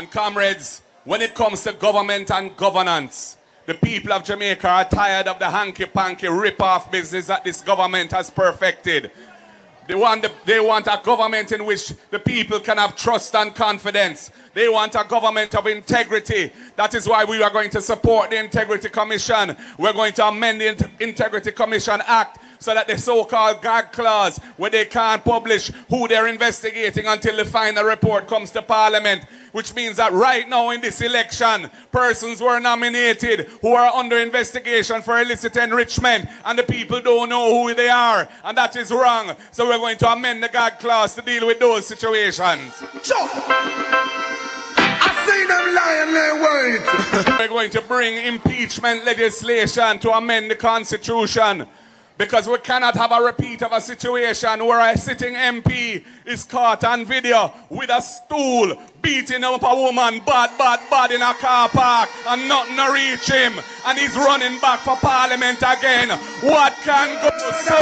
And comrades, when it comes to government and governance, the people of Jamaica are tired of the hanky-panky rip-off business that this government has perfected. They want a government in which the people can have trust and confidence. They want a government of integrity. That is why we are going to support the Integrity Commission. We're going to amend the Integrity Commission Act so that the so-called gag clause, where they can't publish who they're investigating until the final report comes to Parliament, which means that right now in this election, persons were nominated who are under investigation for illicit enrichment, and the people don't know who they are, and that is wrong. So we're going to amend the gag clause to deal with those situations. Sure. I see them lying their words. We're going to bring impeachment legislation to amend the Constitution, because we cannot have a repeat of a situation where a sitting MP is caught on video with a stool beating up a woman bad in a car park and nothing to reach him, and he's running back for Parliament again. What can go so?